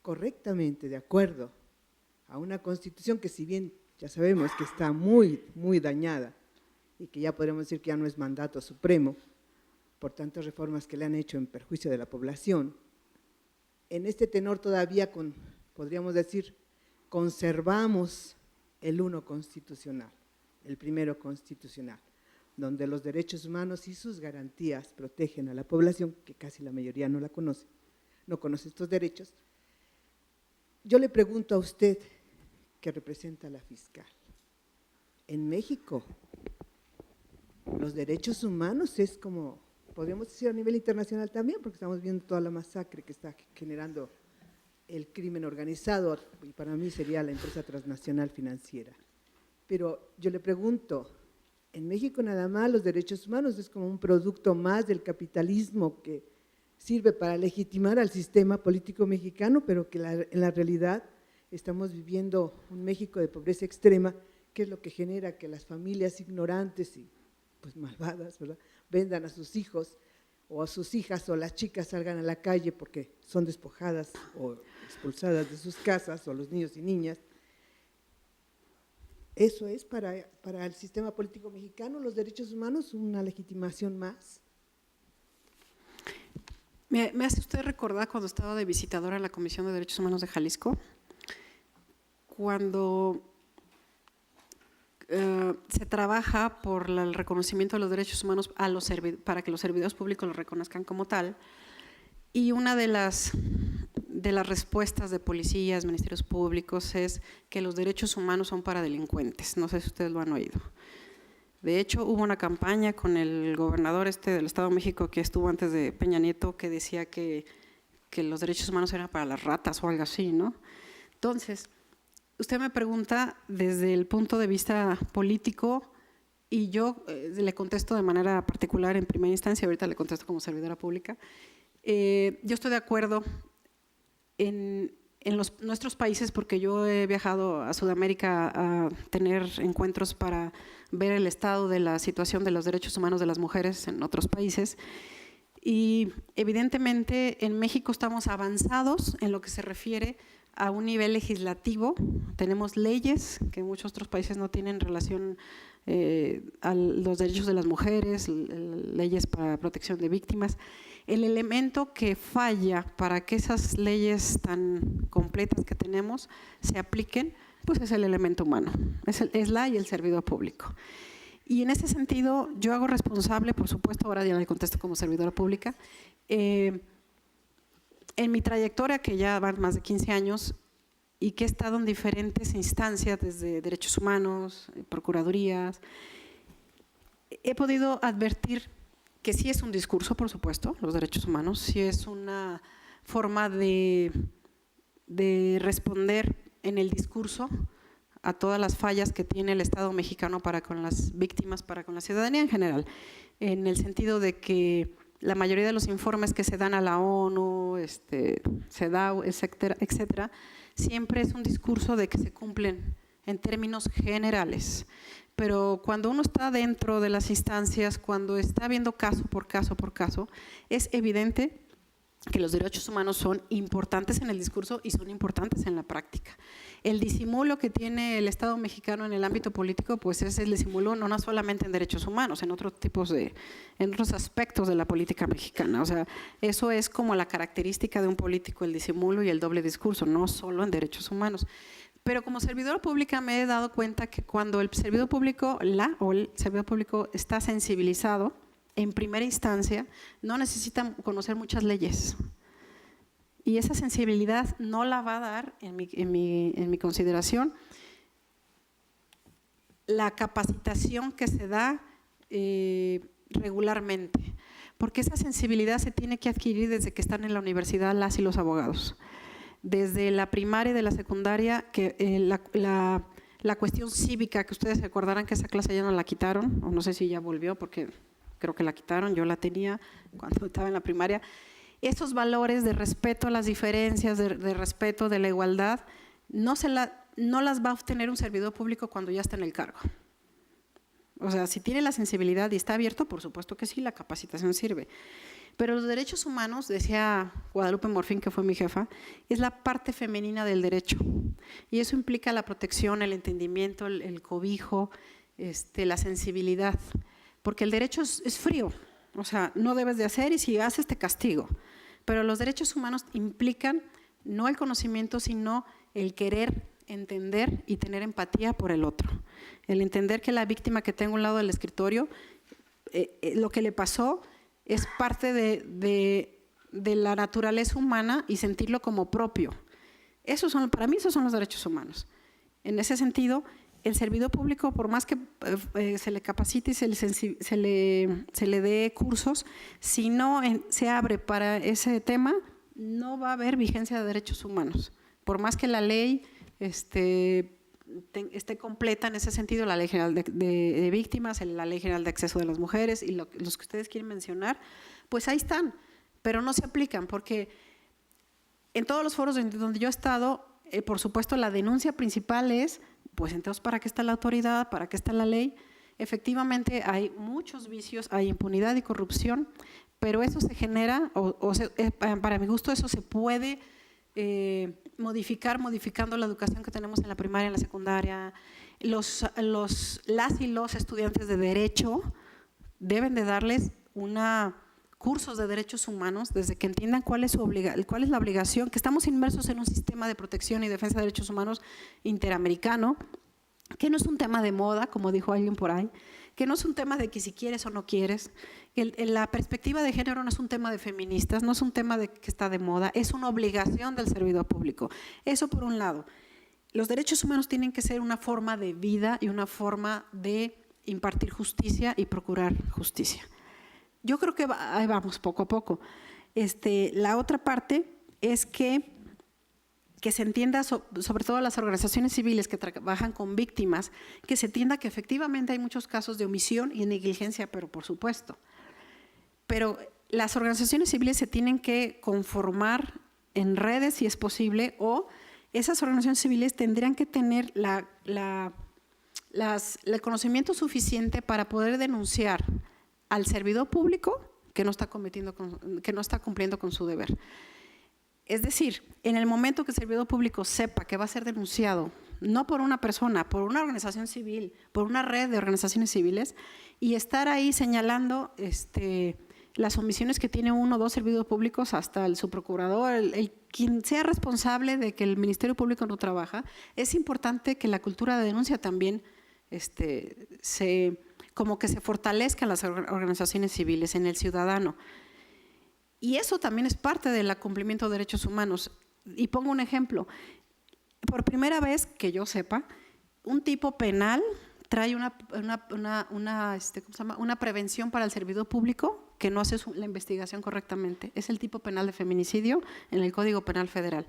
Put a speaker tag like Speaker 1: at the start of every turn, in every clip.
Speaker 1: correctamente de acuerdo a una constitución que, si bien ya sabemos que está muy, muy dañada y que ya podemos decir que ya no es mandato supremo por tantas reformas que le han hecho en perjuicio de la población, en este tenor todavía podríamos decir, conservamos el uno constitucional, el primero constitucional, donde los derechos humanos y sus garantías protegen a la población, que casi la mayoría no la conoce, no conoce estos derechos. Yo le pregunto a usted, que representa a la fiscal, en México, los derechos humanos es como, podríamos decir a nivel internacional también, porque estamos viendo toda la masacre que está generando el crimen organizado, y para mí sería la empresa transnacional financiera. Pero yo le pregunto, en México nada más los derechos humanos es como un producto más del capitalismo que sirve para legitimar al sistema político mexicano, pero que en la realidad estamos viviendo un México de pobreza extrema, que es lo que genera que las familias ignorantes y pues malvadas, ¿verdad?, vendan a sus hijos o a sus hijas, o las chicas salgan a la calle porque son despojadas o expulsadas de sus casas, o los niños y niñas. ¿Eso es para el sistema político mexicano, los derechos humanos, una legitimación más?
Speaker 2: Me hace usted recordar cuando estaba de visitadora en la Comisión de Derechos Humanos de Jalisco, cuando se trabaja por el reconocimiento de los derechos humanos para que los servidores públicos los reconozcan como tal, y una de las respuestas de policías, ministerios públicos, es que los derechos humanos son para delincuentes. No sé si ustedes lo han oído. De hecho, hubo una campaña con el gobernador del Estado de México que estuvo antes de Peña Nieto, que decía que los derechos humanos eran para las ratas o algo así, ¿no? Entonces, usted me pregunta desde el punto de vista político, y yo le contesto de manera particular en primera instancia, ahorita le contesto como servidora pública. Yo estoy de acuerdo en nuestros países, porque yo he viajado a Sudamérica a tener encuentros para ver el estado de la situación de los derechos humanos de las mujeres en otros países, y evidentemente en México estamos avanzados en lo que se refiere a un nivel legislativo. Tenemos leyes que muchos otros países no tienen en relación a los derechos de las mujeres, leyes para protección de víctimas. El elemento que falla para que esas leyes tan completas que tenemos se apliquen, pues es el elemento humano, es la y el servidor público. Y en ese sentido, yo hago responsable, por supuesto, ahora ya le contesto como servidora pública, en mi trayectoria, que ya van más de 15 años, y que he estado en diferentes instancias, desde derechos humanos, procuradurías, he podido advertir que sí es un discurso, por supuesto, los derechos humanos, sí es una forma de responder en el discurso a todas las fallas que tiene el Estado mexicano para con las víctimas, para con la ciudadanía en general, en el sentido de que la mayoría de los informes que se dan a la ONU, CEDAW, etcétera, etcétera, siempre es un discurso de que se cumplen en términos generales. Pero cuando uno está dentro de las instancias, cuando está viendo caso por caso por caso, es evidente que los derechos humanos son importantes en el discurso y son importantes en la práctica. El disimulo que tiene el Estado mexicano en el ámbito político, pues es el disimulo no solamente en derechos humanos, en otros aspectos de la política mexicana. O sea, eso es como la característica de un político, el disimulo y el doble discurso, no solo en derechos humanos. Pero como servidora pública me he dado cuenta que cuando el servidor público, el servidor público está sensibilizado, en primera instancia, no necesita conocer muchas leyes. Y esa sensibilidad no la va a dar, en mi consideración, la capacitación que se da regularmente. Porque esa sensibilidad se tiene que adquirir desde que están en la universidad las y los abogados. Desde la primaria y de la secundaria, que la cuestión cívica, que ustedes se acordarán que esa clase ya no la quitaron, o no sé si ya volvió, porque creo que la quitaron, yo la tenía cuando estaba en la primaria. Esos valores de respeto a las diferencias, de respeto, de la igualdad, no las va a obtener un servidor público cuando ya está en el cargo. O sea, si tiene la sensibilidad y está abierto, por supuesto que sí, la capacitación sirve. Pero los derechos humanos, decía Guadalupe Morfín, que fue mi jefa, es la parte femenina del derecho. Y eso implica la protección, el entendimiento, el cobijo, la sensibilidad. Porque el derecho es frío, o sea, no debes de hacer y si haces te castigo. Pero los derechos humanos implican no el conocimiento, sino el querer entender y tener empatía por el otro. El entender que la víctima que tengo a un lado del escritorio, lo que le pasó es parte de la naturaleza humana y sentirlo como propio. Para mí esos son los derechos humanos. En ese sentido, el servidor público, por más que se le capacite y se le dé cursos, si no se abre para ese tema, no va a haber vigencia de derechos humanos. Por más que la ley esté completa en ese sentido, la Ley General de Víctimas, la Ley General de Acceso de las Mujeres y los que ustedes quieren mencionar, pues ahí están, pero no se aplican porque en todos los foros donde yo he estado, por supuesto la denuncia principal es, pues entonces ¿para qué está la autoridad? ¿Para qué está la ley? Efectivamente hay muchos vicios, hay impunidad y corrupción, pero eso se genera, para mi gusto eso se puede modificando la educación que tenemos en la primaria, en la secundaria. Las y los estudiantes de derecho deben de darles cursos de derechos humanos desde que entiendan cuál es la obligación, que estamos inmersos en un sistema de protección y defensa de derechos humanos interamericano, que no es un tema de moda, como dijo alguien por ahí, que no es un tema de que si quieres o no quieres, que la perspectiva de género no es un tema de feministas, no es un tema de que está de moda, es una obligación del servidor público. Eso por un lado. Los derechos humanos tienen que ser una forma de vida y una forma de impartir justicia y procurar justicia. Yo creo que ahí vamos poco a poco. La otra parte es que se entienda, sobre todo las organizaciones civiles que trabajan con víctimas, que se entienda que efectivamente hay muchos casos de omisión y negligencia, pero por supuesto. Pero las organizaciones civiles se tienen que conformar en redes si es posible, o esas organizaciones civiles tendrían que tener el conocimiento suficiente para poder denunciar al servidor público que no está cumpliendo con su deber. Es decir, en el momento que el servidor público sepa que va a ser denunciado, no por una persona, por una organización civil, por una red de organizaciones civiles, y estar ahí señalando las omisiones que tiene uno o dos servidores públicos, hasta el subprocurador, quien sea responsable de que el Ministerio Público no trabaja, es importante que la cultura de denuncia también como que se fortalezca en las organizaciones civiles, en el ciudadano. Y eso también es parte del cumplimiento de derechos humanos. Y pongo un ejemplo. Por primera vez, que yo sepa, un tipo penal trae una prevención para el servidor público que no hace la investigación correctamente. Es el tipo penal de feminicidio en el Código Penal Federal.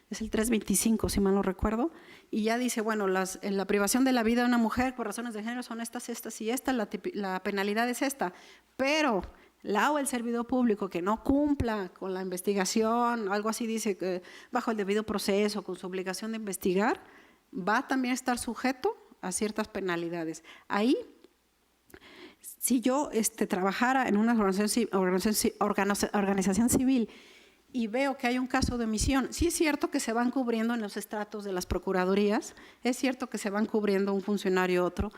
Speaker 2: Es el 325, si mal no recuerdo, y ya dice, bueno, la privación de la vida de una mujer por razones de género son estas y estas, la penalidad es esta, pero el servidor público que no cumpla con la investigación, algo así dice, bajo el debido proceso, con su obligación de investigar, va también a estar sujeto a ciertas penalidades. Ahí, si yo trabajara en una organización civil y veo que hay un caso de omisión, sí es cierto que se van cubriendo en los estratos de las procuradurías, es cierto que se van cubriendo un funcionario otro,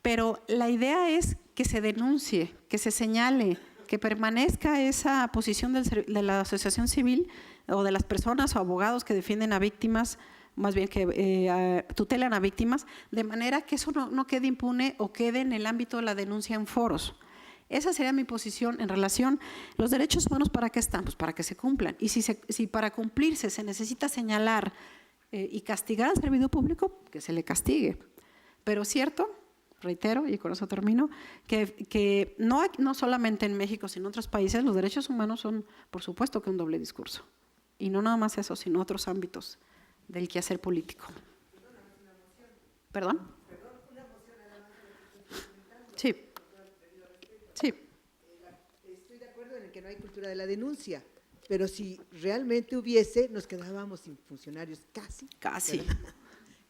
Speaker 2: pero la idea es que se denuncie, que se señale, que permanezca esa posición de la asociación civil o de las personas o abogados que defienden a víctimas, más bien que tutelan a víctimas, de manera que eso no quede impune o quede en el ámbito de la denuncia en foros. Esa sería mi posición en relación. ¿Los derechos humanos para qué están? Pues para que se cumplan. Y si para cumplirse se necesita señalar y castigar al servidor público, que se le castigue. Pero cierto, reitero, y con eso termino, que no solamente en México, sino en otros países, los derechos humanos son, por supuesto, que un doble discurso. Y no nada más eso, sino otros ámbitos del quehacer político. ¿Perdón? Sí. Sí.
Speaker 1: Estoy de acuerdo en que no hay cultura de la denuncia, pero si realmente hubiese, nos quedábamos sin funcionarios casi
Speaker 2: ¿verdad?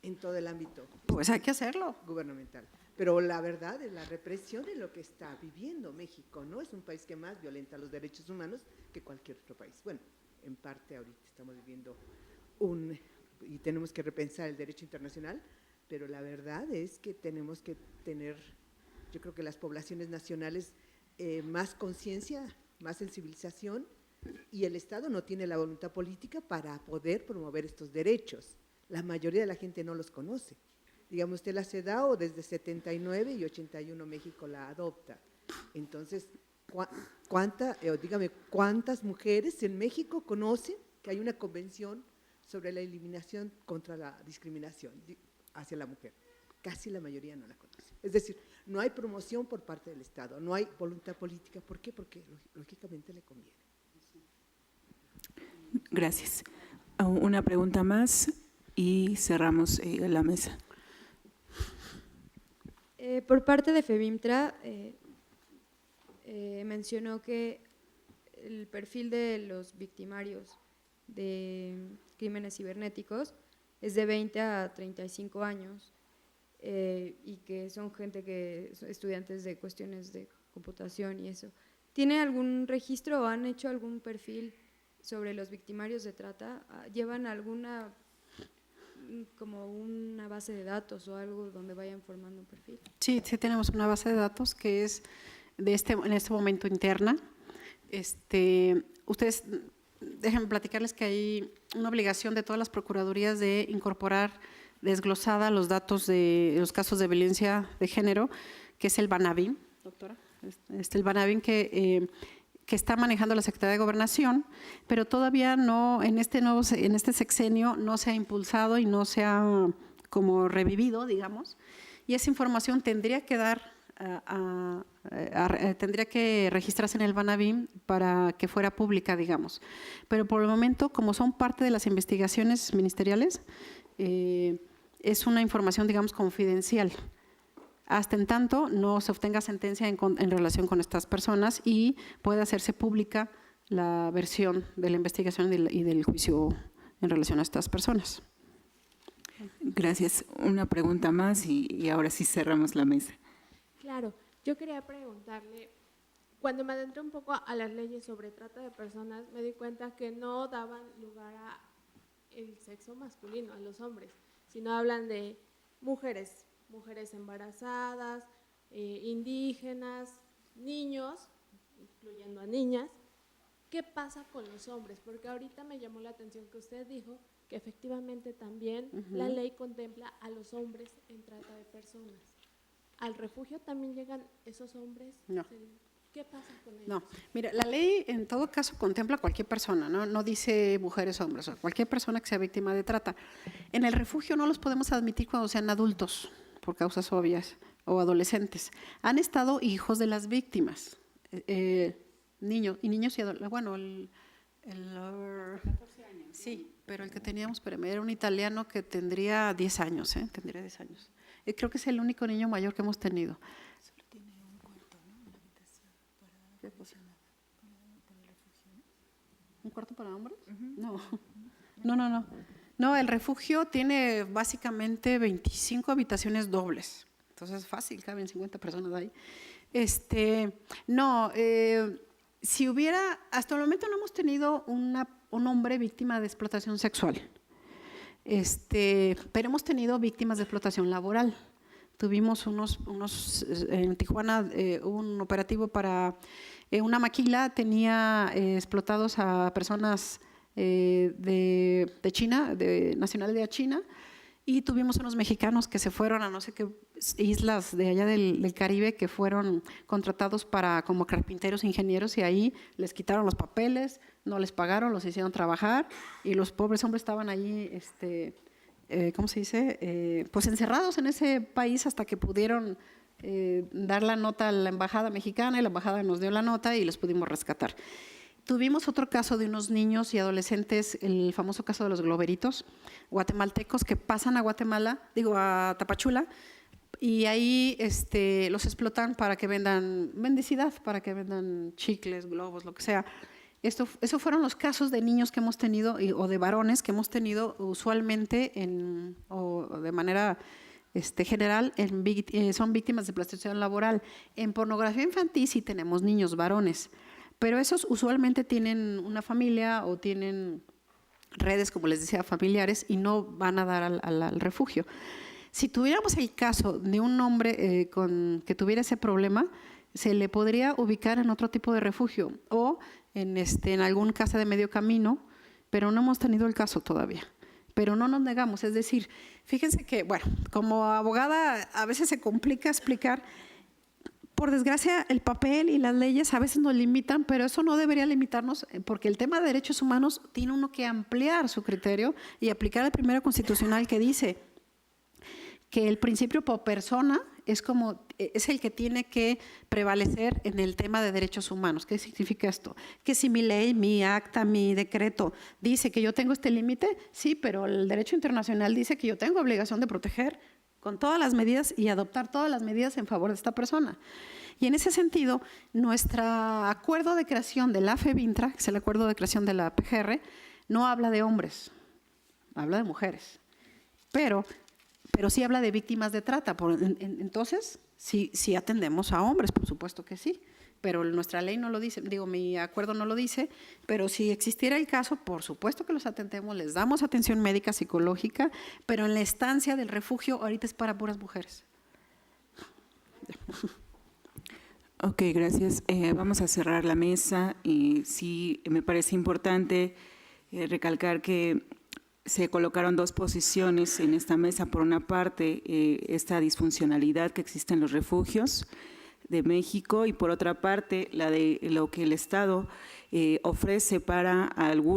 Speaker 2: En
Speaker 1: todo el ámbito.
Speaker 2: Pues hay que hacerlo.
Speaker 1: Gubernamental. Pero la verdad es la represión de lo que está viviendo México, ¿no? Es un país que más violenta los derechos humanos que cualquier otro país. Bueno, en parte ahorita estamos viviendo y tenemos que repensar el derecho internacional, pero la verdad es que tenemos que tener, yo creo que las poblaciones nacionales, más conciencia, más sensibilización, y el Estado no tiene la voluntad política para poder promover estos derechos. La mayoría de la gente no los conoce. Digamos, usted la CEDAW desde 79 y 81 México la adopta. Entonces, dígame, ¿cuántas mujeres en México conocen que hay una convención sobre la eliminación contra la discriminación hacia la mujer? Casi la mayoría no la conoce. Es decir, no hay promoción por parte del Estado, no hay voluntad política. ¿Por qué? Porque lógicamente le conviene.
Speaker 3: Gracias. Una pregunta más y cerramos la mesa.
Speaker 4: Por parte de FEBIMTRA, mencionó que el perfil de los victimarios de crímenes cibernéticos es de 20 a 35 años y que son gente que son estudiantes de cuestiones de computación y eso. ¿Tiene algún registro o han hecho algún perfil sobre los victimarios de trata? ¿Llevan alguna, como una base de datos o algo donde vayan formando un perfil?
Speaker 2: Sí, sí tenemos una base de datos que es en este momento interna. Ustedes, déjenme platicarles que hay una obligación de todas las procuradurías de incorporar desglosada los datos de los casos de violencia de género, que es el BANAVIM, doctora, el BANAVIM que está manejando la Secretaría de Gobernación, pero todavía no, en este sexenio no se ha impulsado y no se ha como revivido, digamos, y esa información tendría que tendría que registrarse en el BANAVIM para que fuera pública, digamos. Pero por el momento, como son parte de las investigaciones ministeriales, es una información, digamos, confidencial. Hasta en tanto no se obtenga sentencia en relación con estas personas y pueda hacerse pública la versión de la investigación y del juicio en relación a estas personas.
Speaker 3: Gracias. Una pregunta más y ahora sí cerramos la mesa.
Speaker 5: Claro, yo quería preguntarle, cuando me adentré un poco a las leyes sobre trata de personas, me di cuenta que no daban lugar a el sexo masculino, a los hombres, sino hablan de mujeres embarazadas, indígenas, niños, incluyendo a niñas. ¿Qué pasa con los hombres? Porque ahorita me llamó la atención que usted dijo que efectivamente también la ley contempla a los hombres en trata de personas. ¿Al refugio también llegan esos hombres?
Speaker 2: No.
Speaker 5: ¿Qué pasa con ellos?
Speaker 2: No, mira, la ley en todo caso contempla a cualquier persona, no dice mujeres o hombres, o cualquier persona que sea víctima de trata. En el refugio no los podemos admitir cuando sean adultos, por causas obvias, o adolescentes. Han estado hijos de las víctimas, niños y adolescentes. Bueno, 14 años. Sí, pero el que teníamos, espérame, era un italiano que tendría 10 años, tendría 10 años. Creo que es el único niño mayor que hemos tenido.
Speaker 3: Solo tiene un cuarto, ¿no? Una habitación para
Speaker 2: ¿Qué cosa?
Speaker 3: para el refugio.
Speaker 2: ¿Un cuarto para hombres? No. No, el refugio tiene básicamente 25 habitaciones dobles. Entonces es fácil, caben 50 personas ahí. Si hubiera, hasta el momento no hemos tenido un hombre víctima de explotación sexual. Pero hemos tenido víctimas de explotación laboral. Tuvimos en Tijuana un operativo para una maquila, tenía explotados a personas de China, de nacionalidad china, y tuvimos unos mexicanos que se fueron a no sé qué islas de allá del Caribe, que fueron contratados como carpinteros, ingenieros, y ahí les quitaron los papeles, no les pagaron, los hicieron trabajar, y los pobres hombres estaban allí, ¿cómo se dice? Pues encerrados en ese país hasta que pudieron dar la nota a la embajada mexicana, y la embajada nos dio la nota y los pudimos rescatar. Tuvimos otro caso de unos niños y adolescentes, el famoso caso de los globeritos guatemaltecos que pasan a a Tapachula, y ahí los explotan para que vendan mendicidad, para que vendan chicles, globos, lo que sea. Esos fueron los casos de niños que hemos tenido o de varones que hemos tenido usualmente o de manera general son víctimas de explotación laboral. En pornografía infantil sí tenemos niños varones, pero esos usualmente tienen una familia o tienen redes, como les decía, familiares, y no van a dar al refugio. Si tuviéramos el caso de un hombre que tuviera ese problema, se le podría ubicar en otro tipo de refugio o en algún casa de medio camino, pero no hemos tenido el caso todavía. Pero no nos negamos, es decir, fíjense que, bueno, como abogada a veces se complica explicar. Por desgracia, el papel y las leyes a veces nos limitan, pero eso no debería limitarnos, porque el tema de derechos humanos tiene uno que ampliar su criterio y aplicar el primero constitucional que dice que el principio por persona es el que tiene que prevalecer en el tema de derechos humanos. ¿Qué significa esto? Que si mi ley, mi acta, mi decreto dice que yo tengo este límite, sí, pero el derecho internacional dice que yo tengo obligación de proteger con todas las medidas y adoptar todas las medidas en favor de esta persona. Y en ese sentido, nuestro acuerdo de creación de la FEBINTRA, que es el acuerdo de creación de la PGR, no habla de hombres, habla de mujeres, pero sí habla de víctimas de trata. Entonces, sí atendemos a hombres, por supuesto que sí, pero nuestra ley no lo dice, mi acuerdo no lo dice, pero si existiera el caso, por supuesto que los atendemos, les damos atención médica, psicológica, pero en la estancia del refugio ahorita es para puras mujeres.
Speaker 3: Ok, gracias. Vamos a cerrar la mesa y sí me parece importante recalcar que se colocaron dos posiciones en esta mesa. Por una parte, esta disfuncionalidad que existe en los refugios de México y por otra parte, la de lo que el Estado ofrece para algún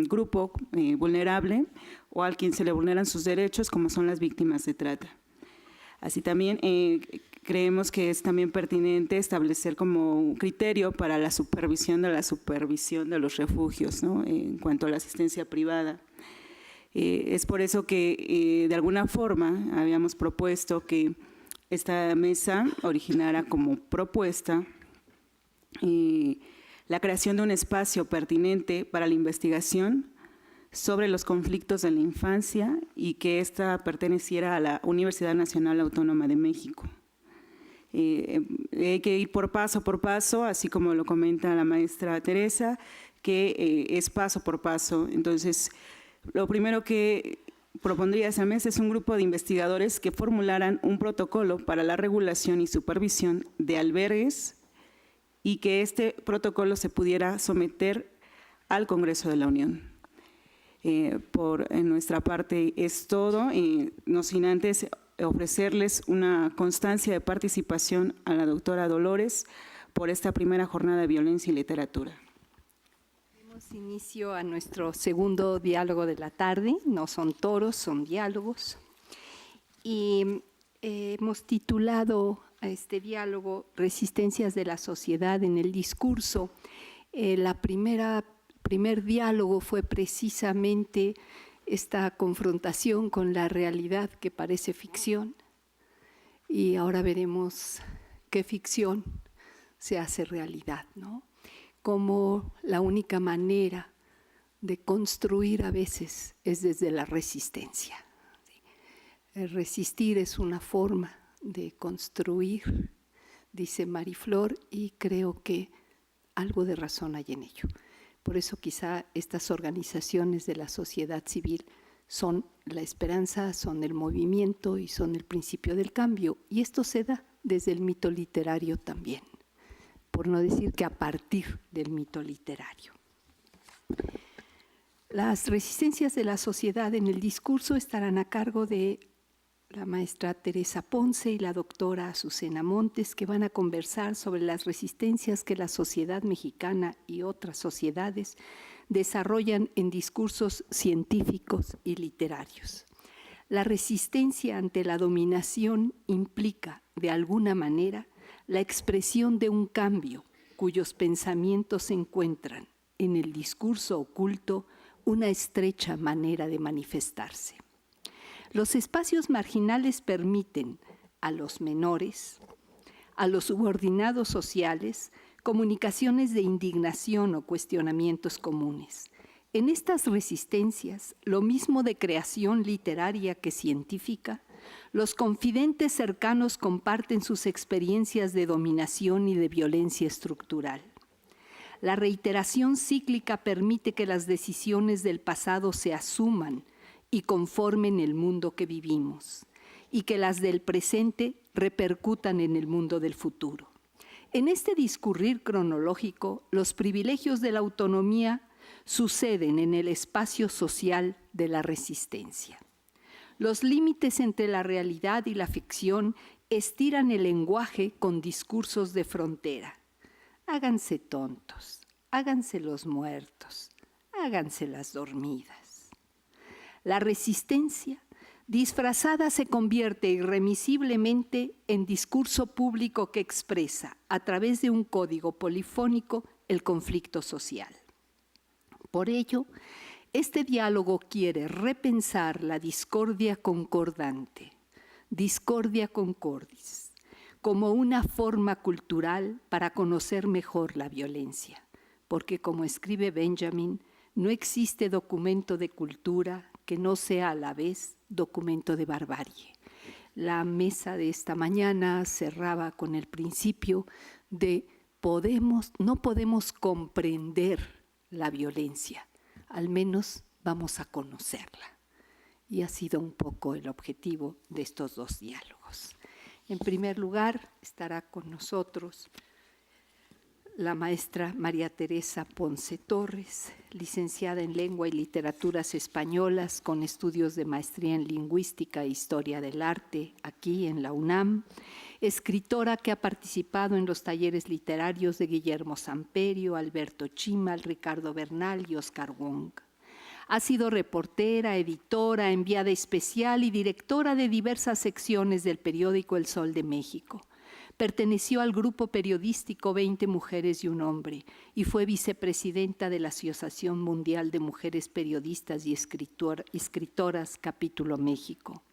Speaker 3: grupo vulnerable o a quien se le vulneran sus derechos, como son las víctimas de trata. Así también creemos que es también pertinente establecer como un criterio para la supervisión de los refugios, ¿no? En cuanto a la asistencia privada. Es por eso que de alguna forma habíamos propuesto que esta mesa originara como propuesta la creación de un espacio pertinente para la investigación sobre los conflictos de la infancia y que ésta perteneciera a la Universidad Nacional Autónoma de México. Hay que ir por paso, así como lo comenta la maestra Teresa, que es paso por paso. Entonces, lo primero que propondría esa mesa es un grupo de investigadores que formularan un protocolo para la regulación y supervisión de albergues y que este protocolo se pudiera someter al Congreso de la Unión. Por nuestra parte es todo, no sin antes ofrecerles una constancia de participación a la doctora Dolores por esta primera jornada de violencia y literatura.
Speaker 6: Damos inicio a nuestro segundo diálogo de la tarde, no son toros, son diálogos. Y hemos titulado a este diálogo Resistencias de la sociedad en el discurso. Primer diálogo fue precisamente esta confrontación con la realidad que parece ficción y ahora veremos qué ficción se hace realidad, ¿no? Como la única manera de construir a veces es desde la resistencia. El resistir es una forma de construir, dice Mariflor, y creo que algo de razón hay en ello. Por eso quizá estas organizaciones de la sociedad civil son la esperanza, son el movimiento y son el principio del cambio. Y esto se da desde el mito literario también, por no decir que a partir del mito literario. Las resistencias de la sociedad en el discurso estarán a cargo de la maestra Teresa Ponce y la doctora Azucena Montes, que van a conversar sobre las resistencias que la sociedad mexicana y otras sociedades desarrollan en discursos científicos y literarios. La resistencia ante la dominación implica, de alguna manera, la expresión de un cambio cuyos pensamientos se encuentran en el discurso oculto una estrecha manera de manifestarse. Los espacios marginales permiten a los menores, a los subordinados sociales, comunicaciones de indignación o cuestionamientos comunes. En estas resistencias, lo mismo de creación literaria que científica, los confidentes cercanos comparten sus experiencias de dominación y de violencia estructural. La reiteración cíclica permite que las decisiones del pasado se asuman y conformen el mundo que vivimos, y que las del presente repercutan en el mundo del futuro. En este discurrir cronológico, los privilegios de la autonomía suceden en el espacio social de la resistencia. Los límites entre la realidad y la ficción estiran el lenguaje con discursos de frontera. Háganse tontos, háganse los muertos, háganse las dormidas. La resistencia disfrazada se convierte irremisiblemente en discurso público que expresa, a través de un código polifónico, el conflicto social. Por ello, este diálogo quiere repensar la discordia concordante, discordia concordis, como una forma cultural para conocer mejor la violencia, porque, como escribe Benjamin, no existe documento de cultura que no sea a la vez documento de barbarie. La mesa de esta mañana cerraba con el principio de no podemos comprender la violencia, al menos vamos a conocerla. Y ha sido un poco el objetivo de estos dos diálogos. En primer lugar, estará con nosotros la maestra María Teresa Ponce Torres, licenciada en Lengua y Literaturas Españolas, con estudios de maestría en Lingüística e Historia del Arte, aquí en la UNAM, escritora que ha participado en los talleres literarios de Guillermo Samperio, Alberto Chimal, Ricardo Bernal y Oscar Wong. Ha sido reportera, editora, enviada especial y directora de diversas secciones del periódico El Sol de México. Perteneció al grupo periodístico 20 Mujeres y un Hombre y fue vicepresidenta de la Asociación Mundial de Mujeres Periodistas y Escritoras, capítulo México.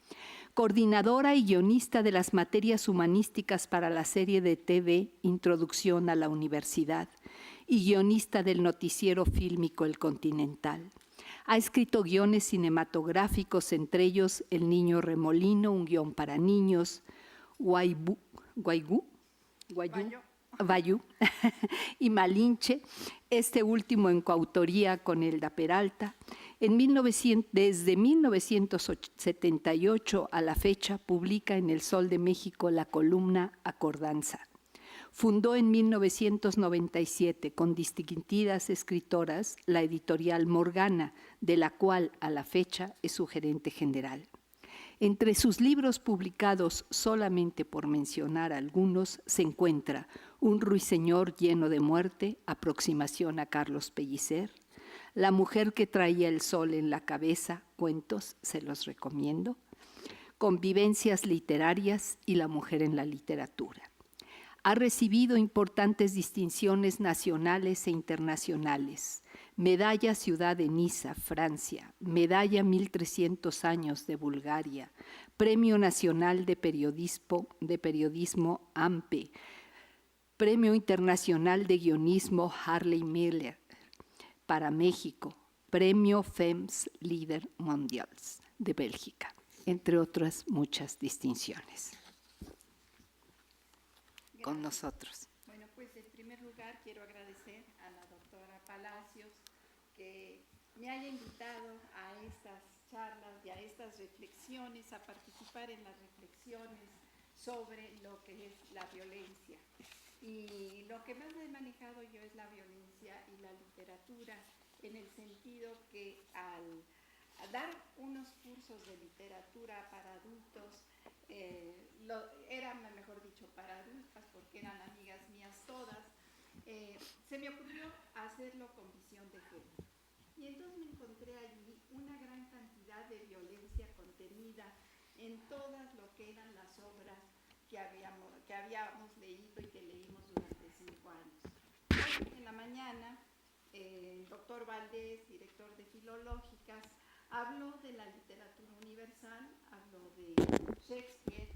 Speaker 6: Coordinadora y guionista de las materias humanísticas para la serie de TV Introducción a la Universidad y guionista del noticiero fílmico El Continental. Ha escrito guiones cinematográficos, entre ellos El Niño Remolino, un guión para niños, Wayú y Malinche, este último en coautoría con Elda Peralta. Desde 1978 a la fecha publica en El Sol de México la columna Acordanza. Fundó en 1997 con distinguidas escritoras la editorial Morgana, de la cual a la fecha es su gerente general. Entre sus libros publicados, solamente por mencionar algunos, se encuentra Un ruiseñor lleno de muerte, aproximación a Carlos Pellicer, La mujer que traía el sol en la cabeza, cuentos, se los recomiendo, Convivencias literarias y La mujer en la literatura. Ha recibido importantes distinciones nacionales e internacionales. Medalla Ciudad de Niza, Francia, Medalla 1300 años de Bulgaria, Premio Nacional de Periodismo AMPE, Premio Internacional de Guionismo Harley Miller para México, Premio FEMS Líder Mondials de Bélgica, entre otras muchas distinciones. Con nosotros.
Speaker 7: Bueno, pues en primer lugar quiero agradecer a la doctora Palacios que me haya invitado a estas charlas y a estas reflexiones, a participar en las reflexiones sobre lo que es la violencia. Y lo que más he manejado yo es la violencia y la literatura, en el sentido que al dar unos cursos de literatura para adultos, eran, mejor dicho, para adultas, porque eran amigas mías todas, se me ocurrió hacerlo con visión de género. Y entonces me encontré allí una gran cantidad de violencia contenida en todas lo que eran las obras que habíamos leído y que leímos durante 5 años. Hoy en la mañana, el doctor Valdés, director de Filológicas, habló de la literatura universal, habló de Shakespeare,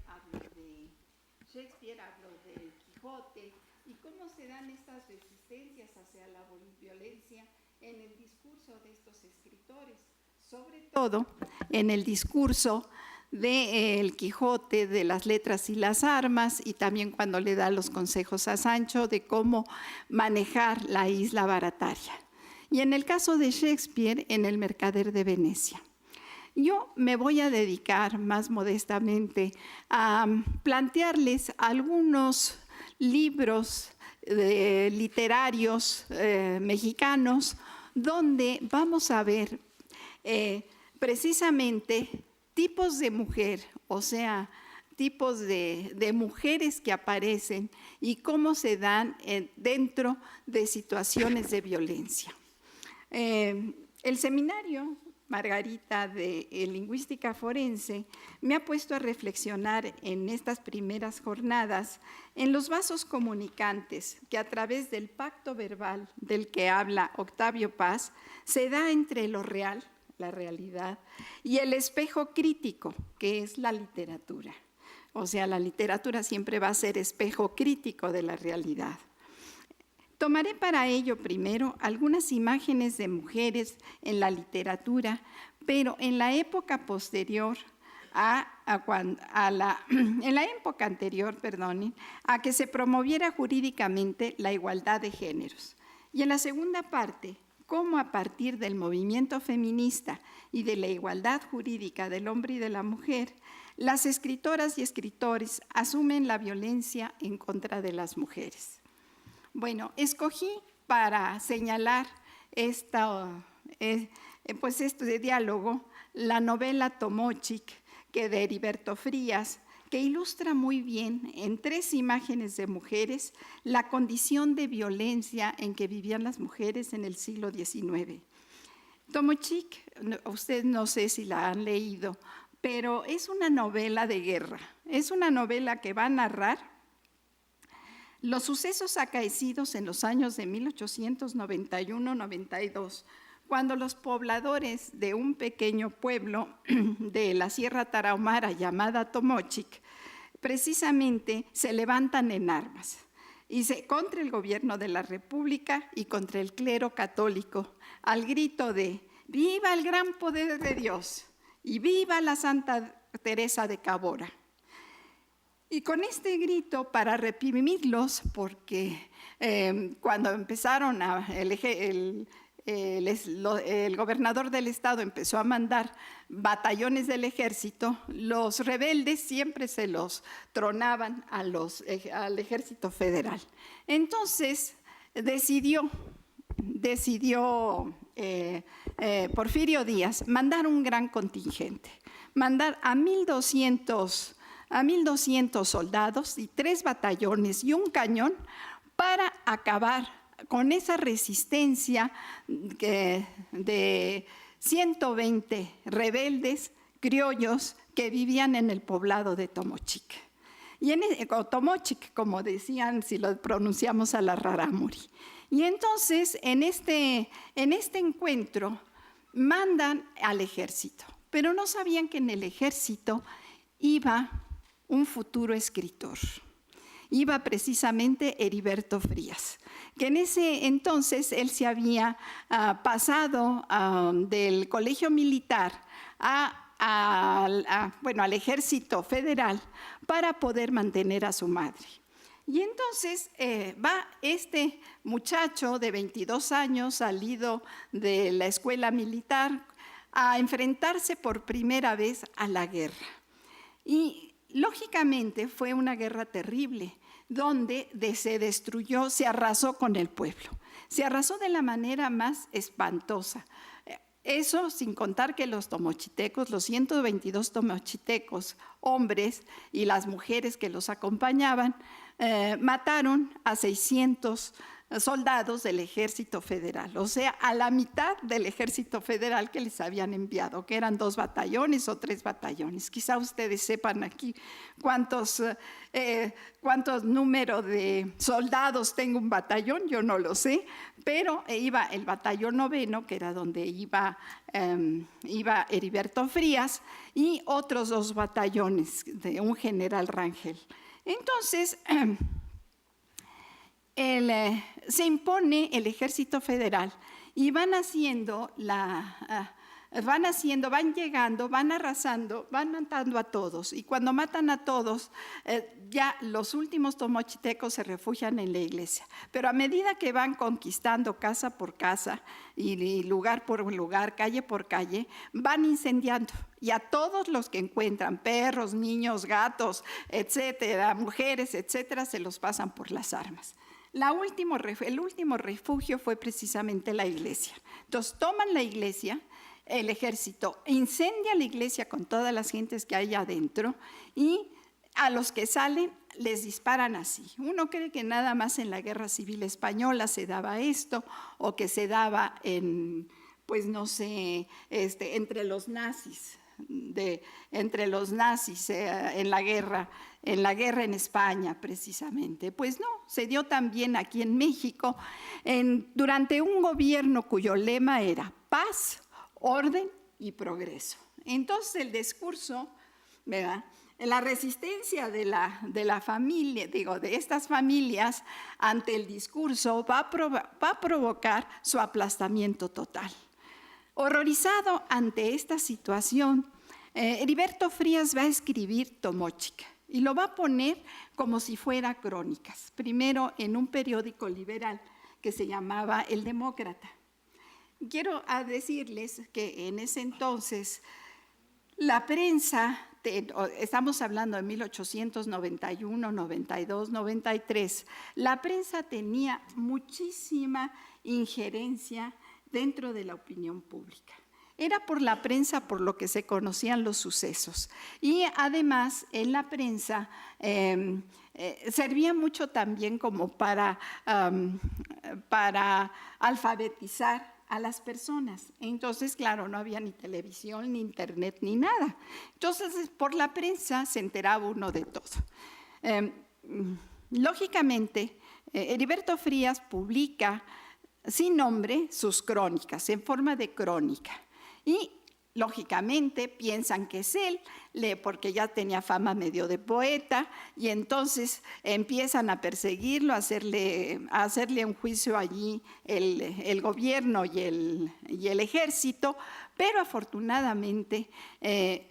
Speaker 7: habló del Quijote, y cómo se dan estas resistencias hacia la violencia en el discurso de estos escritores, sobre todo en el discurso de El Quijote, de las letras y las armas, y también cuando le da los consejos a Sancho de cómo manejar la isla barataria. Y en el caso de Shakespeare, en El Mercader de Venecia. Yo me voy a dedicar más modestamente a plantearles algunos libros literarios mexicanos donde vamos a ver precisamente tipos de mujer, o sea, tipos de mujeres que aparecen y cómo se dan dentro de situaciones de violencia. El seminario Margarita de Lingüística Forense me ha puesto a reflexionar en estas primeras jornadas en los vasos comunicantes que a través del pacto verbal del que habla Octavio Paz se da entre lo real, la realidad, y el espejo crítico, que es la literatura. O sea, la literatura siempre va a ser espejo crítico de la realidad. Tomaré para ello primero algunas imágenes de mujeres en la literatura, pero en la época posterior en la época anterior, a que se promoviera jurídicamente la igualdad de géneros. Y en la segunda parte, cómo a partir del movimiento feminista y de la igualdad jurídica del hombre y de la mujer, las escritoras y escritores asumen la violencia en contra de las mujeres. Bueno, escogí para señalar este diálogo la novela Tomochic, de Heriberto Frías, que ilustra muy bien en 3 imágenes de mujeres la condición de violencia en que vivían las mujeres en el siglo XIX. Tomochic, usted no sé si la han leído, pero es una novela de guerra. Es una novela que va a narrar los sucesos acaecidos en los años de 1891-92, cuando los pobladores de un pequeño pueblo de la Sierra Tarahumara llamada Tomochic, precisamente se levantan en armas contra el gobierno de la República y contra el clero católico, al grito de ¡viva el gran poder de Dios! Y ¡viva la Santa Teresa de Cabora! Y con este grito, para reprimirlos, porque cuando empezaron el gobernador del estado empezó a mandar batallones del ejército, los rebeldes siempre se los tronaban al ejército federal. Entonces decidió Porfirio Díaz mandar un gran contingente, mandar a 1,200 soldados y 3 batallones y un cañón para acabar con esa resistencia de 120 rebeldes criollos que vivían en el poblado de Tomochic. Y Tomochic, como decían, si lo pronunciamos a la rarámuri. Y entonces, en este encuentro, mandan al ejército, pero no sabían que en el ejército iba un futuro escritor. Iba precisamente Heriberto Frías, que en ese entonces él se había pasado del colegio militar al ejército federal para poder mantener a su madre. Y entonces va este muchacho de 22 años, salido de la escuela militar, a enfrentarse por primera vez a la guerra. Y lógicamente fue una guerra terrible, donde se destruyó, se arrasó con el pueblo. Se arrasó de la manera más espantosa. Eso sin contar que los tomochitecos, los 122 tomochitecos, hombres y las mujeres que los acompañaban, mataron a 600 soldados del ejército federal, o sea, a la mitad del ejército federal que les habían enviado, que eran 2 batallones o 3 batallones. Quizá ustedes sepan aquí cuántos número de soldados tenga un batallón, yo no lo sé, pero iba el batallón 9º, que era donde iba Heriberto Frías, y otros 2 batallones de un general Rangel. Entonces, se impone el ejército federal y van haciendo van llegando, van arrasando, van matando a todos. Y cuando matan a todos, ya los últimos tomochitecos se refugian en la iglesia. Pero a medida que van conquistando casa por casa y lugar por lugar, calle por calle, van incendiando. Y a todos los que encuentran, perros, niños, gatos, etcétera, mujeres, etcétera, se los pasan por las armas. El último refugio fue precisamente la iglesia. Entonces toman la iglesia, el ejército incendia la iglesia con todas las gentes que hay adentro y a los que salen les disparan así. Uno cree que nada más en la Guerra Civil Española se daba esto o que se daba en, pues no sé, entre los nazis, en la guerra en España precisamente. Pues no, se dio también aquí en México durante un gobierno cuyo lema era paz, orden y progreso. Entonces el discurso, ¿verdad?, la resistencia de la familia, de estas familias ante el discurso va a provocar su aplastamiento total. Horrorizado ante esta situación, Heriberto Frías va a escribir Tomochic y lo va a poner como si fuera crónicas, primero en un periódico liberal que se llamaba El Demócrata. Quiero decirles que en ese entonces la prensa, estamos hablando de 1891, 92, 93, la prensa tenía muchísima injerencia dentro de la opinión pública. Era por la prensa por lo que se conocían los sucesos. Y además en la prensa servía mucho también como para alfabetizar a las personas. Entonces, claro, no había ni televisión, ni internet, ni nada. Entonces, por la prensa se enteraba uno de todo. Lógicamente, Heriberto Frías publica sin nombre sus crónicas, en forma de crónica. Y lógicamente piensan que es él, porque ya tenía fama medio de poeta, y entonces empiezan a perseguirlo, a hacerle un juicio allí el gobierno y el ejército, pero afortunadamente el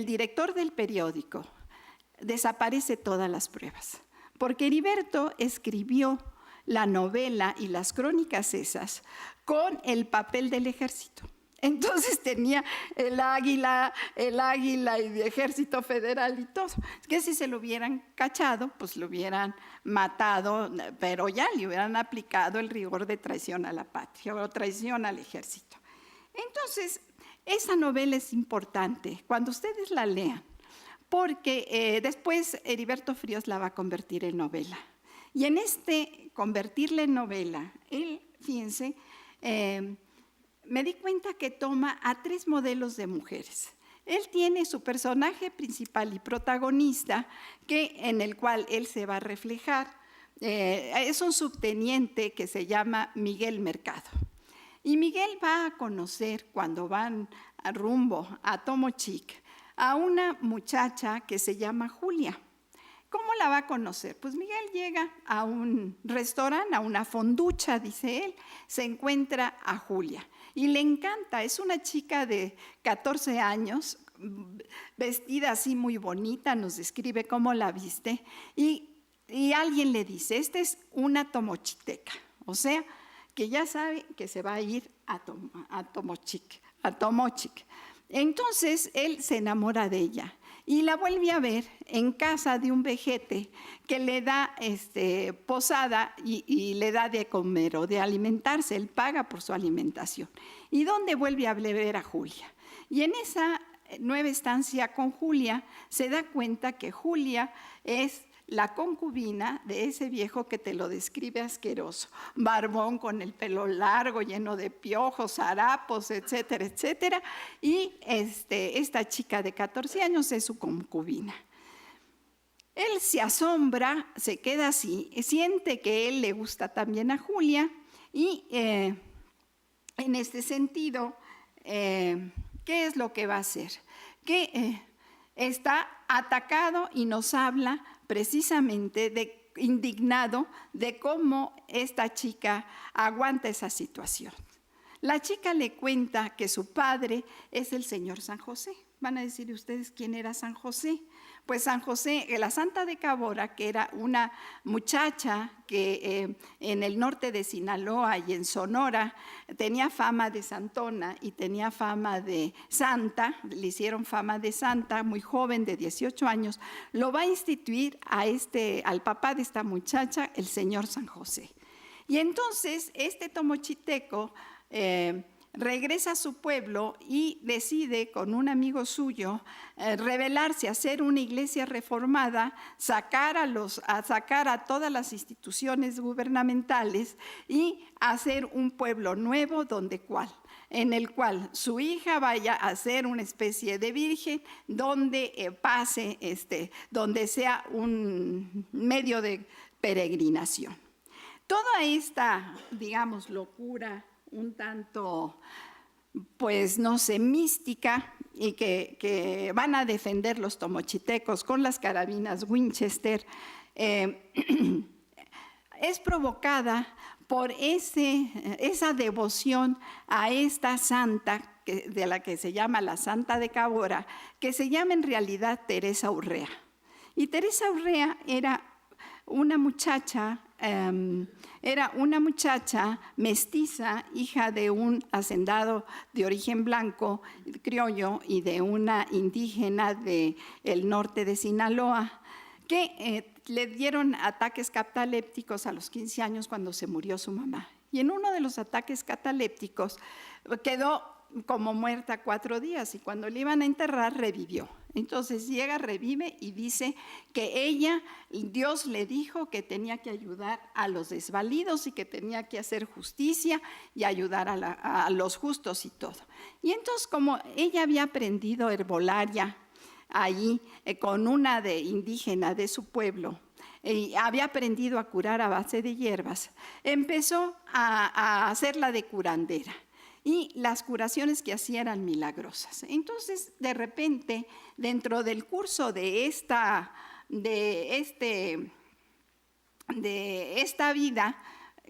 Speaker 7: director del periódico desaparece todas las pruebas, porque Heriberto escribió la novela y las crónicas esas con el papel del ejército. Entonces tenía el águila y el ejército federal y todo. Es que si se lo hubieran cachado, pues lo hubieran matado, pero ya le hubieran aplicado el rigor de traición a la patria o traición al ejército. Entonces, esa novela es importante cuando ustedes la lean, porque después Heriberto Frías la va a convertir en novela. Y en convertirla en novela, él, fíjense, me di cuenta que toma a 3 modelos de mujeres. Él tiene su personaje principal y protagonista, en el cual él se va a reflejar. Es un subteniente que se llama Miguel Mercado. Y Miguel va a conocer, cuando van rumbo a Tomochic, a una muchacha que se llama Julia. ¿Cómo la va a conocer? Pues Miguel llega a un restaurante, a una fonducha, dice él, se encuentra a Julia y le encanta. Es una chica de 14 años, vestida así muy bonita, nos describe cómo la viste, y alguien le dice, esta es una tomochiteca, o sea, que ya sabe que se va a ir a Tomochic. Entonces él se enamora de ella y la vuelve a ver en casa de un vejete que le da posada y le da de comer o de alimentarse. Él paga por su alimentación. ¿Y dónde vuelve a ver a Julia? Y en esa nueva estancia con Julia se da cuenta que Julia es la concubina de ese viejo que te lo describe asqueroso, barbón con el pelo largo, lleno de piojos, harapos, etcétera, etcétera, y esta chica de 14 años es su concubina. Él se asombra, se queda así, siente que él le gusta también a Julia, y en este sentido, ¿qué es lo que va a hacer? Que está atacado y nos habla precisamente indignado de cómo esta chica aguanta esa situación. La chica le cuenta que su padre es el señor San José. Van a decir ustedes quién era San José. Pues San José, la Santa de Cabora, que era una muchacha que en el norte de Sinaloa y en Sonora tenía fama de santona y tenía fama de santa, le hicieron fama de santa, muy joven, de 18 años, lo va a instituir al papá de esta muchacha, el señor San José. Y entonces este tomochiteco regresa a su pueblo y decide con un amigo suyo rebelarse, hacer una iglesia reformada, sacar a todas las instituciones gubernamentales y hacer un pueblo nuevo en el cual su hija vaya a ser una especie de virgen, donde donde sea un medio de peregrinación. Toda esta, digamos, locura un tanto, pues no sé, mística, y que van a defender los tomochitecos con las carabinas Winchester, es provocada por esa devoción a esta santa, de la que se llama la Santa de Cabora, que se llama en realidad Teresa Urrea. Y Teresa Urrea era una muchacha mestiza, hija de un hacendado de origen blanco, criollo, y de una indígena del norte de Sinaloa, que le dieron ataques catalépticos a los 15 años cuando se murió su mamá. Y en uno de los ataques catalépticos quedó como muerta 4 días, y cuando le iban a enterrar revivió. Entonces llega, revive y dice que Dios le dijo que tenía que ayudar a los desvalidos y que tenía que hacer justicia y ayudar a los justos y todo. Y entonces, como ella había aprendido herbolaria allí con una indígena de su pueblo, y había aprendido a curar a base de hierbas, empezó a hacerla de curandera. Y las curaciones que hacía eran milagrosas. Entonces, de repente, dentro del curso de esta vida,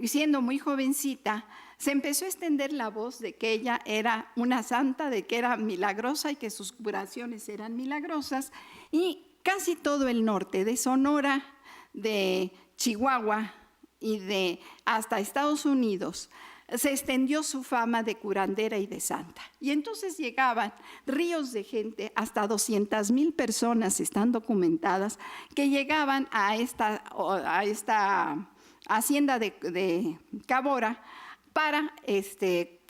Speaker 7: siendo muy jovencita, se empezó a extender la voz de que ella era una santa, de que era milagrosa y que sus curaciones eran milagrosas. Y casi todo el norte de Sonora, de Chihuahua y hasta Estados Unidos, se extendió su fama de curandera y de santa. Y entonces llegaban ríos de gente, hasta 200,000 personas están documentadas, que llegaban a esta hacienda de Cabora para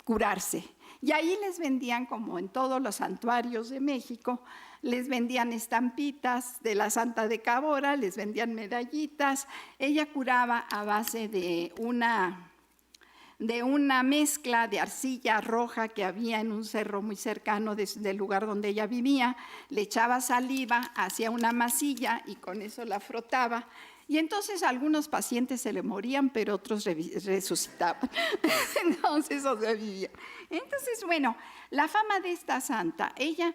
Speaker 7: curarse. Y ahí les vendían, como en todos los santuarios de México, les vendían estampitas de la Santa de Cabora, les vendían medallitas. Ella curaba a base de una mezcla de arcilla roja que había en un cerro muy cercano del lugar donde ella vivía. Le echaba saliva, hacía una masilla y con eso la frotaba. Y entonces algunos pacientes se le morían, pero otros resucitaban. Entonces sobrevivía. Entonces, bueno, la fama de esta santa, ella,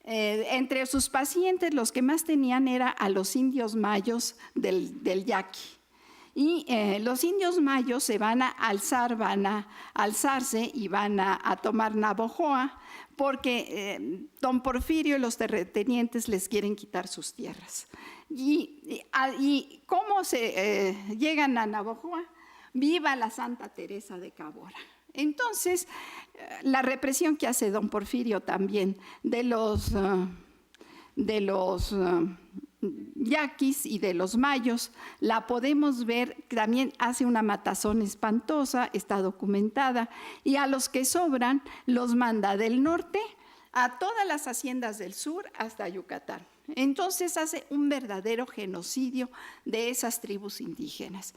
Speaker 7: entre sus pacientes, los que más tenían era a los indios mayos del Yaqui. Y los indios mayos se van a alzarse y van a tomar Navojoa, porque don Porfirio y los terratenientes les quieren quitar sus tierras. Y ¿cómo se llegan a Navojoa? Viva la Santa Teresa de Cabora. Entonces, la represión que hace don Porfirio también de los yaquis y de los mayos, la podemos ver, también hace una matazón espantosa, está documentada, y a los que sobran los manda del norte a todas las haciendas del sur hasta Yucatán. Entonces hace un verdadero genocidio de esas tribus indígenas.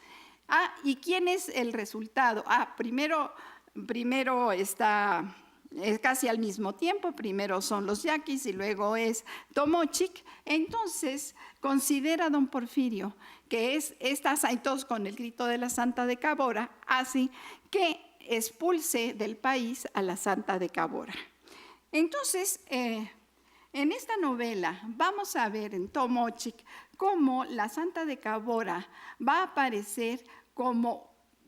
Speaker 7: ¿Y quién es el resultado? Primero está... Es casi al mismo tiempo, primero son los yaquis y luego es Tomochic. Entonces considera don Porfirio que entonces con el grito de la Santa de Cabora, así que expulse del país a la Santa de Cabora. Entonces, en esta novela vamos a ver en Tomochic cómo la Santa de Cabora va a aparecer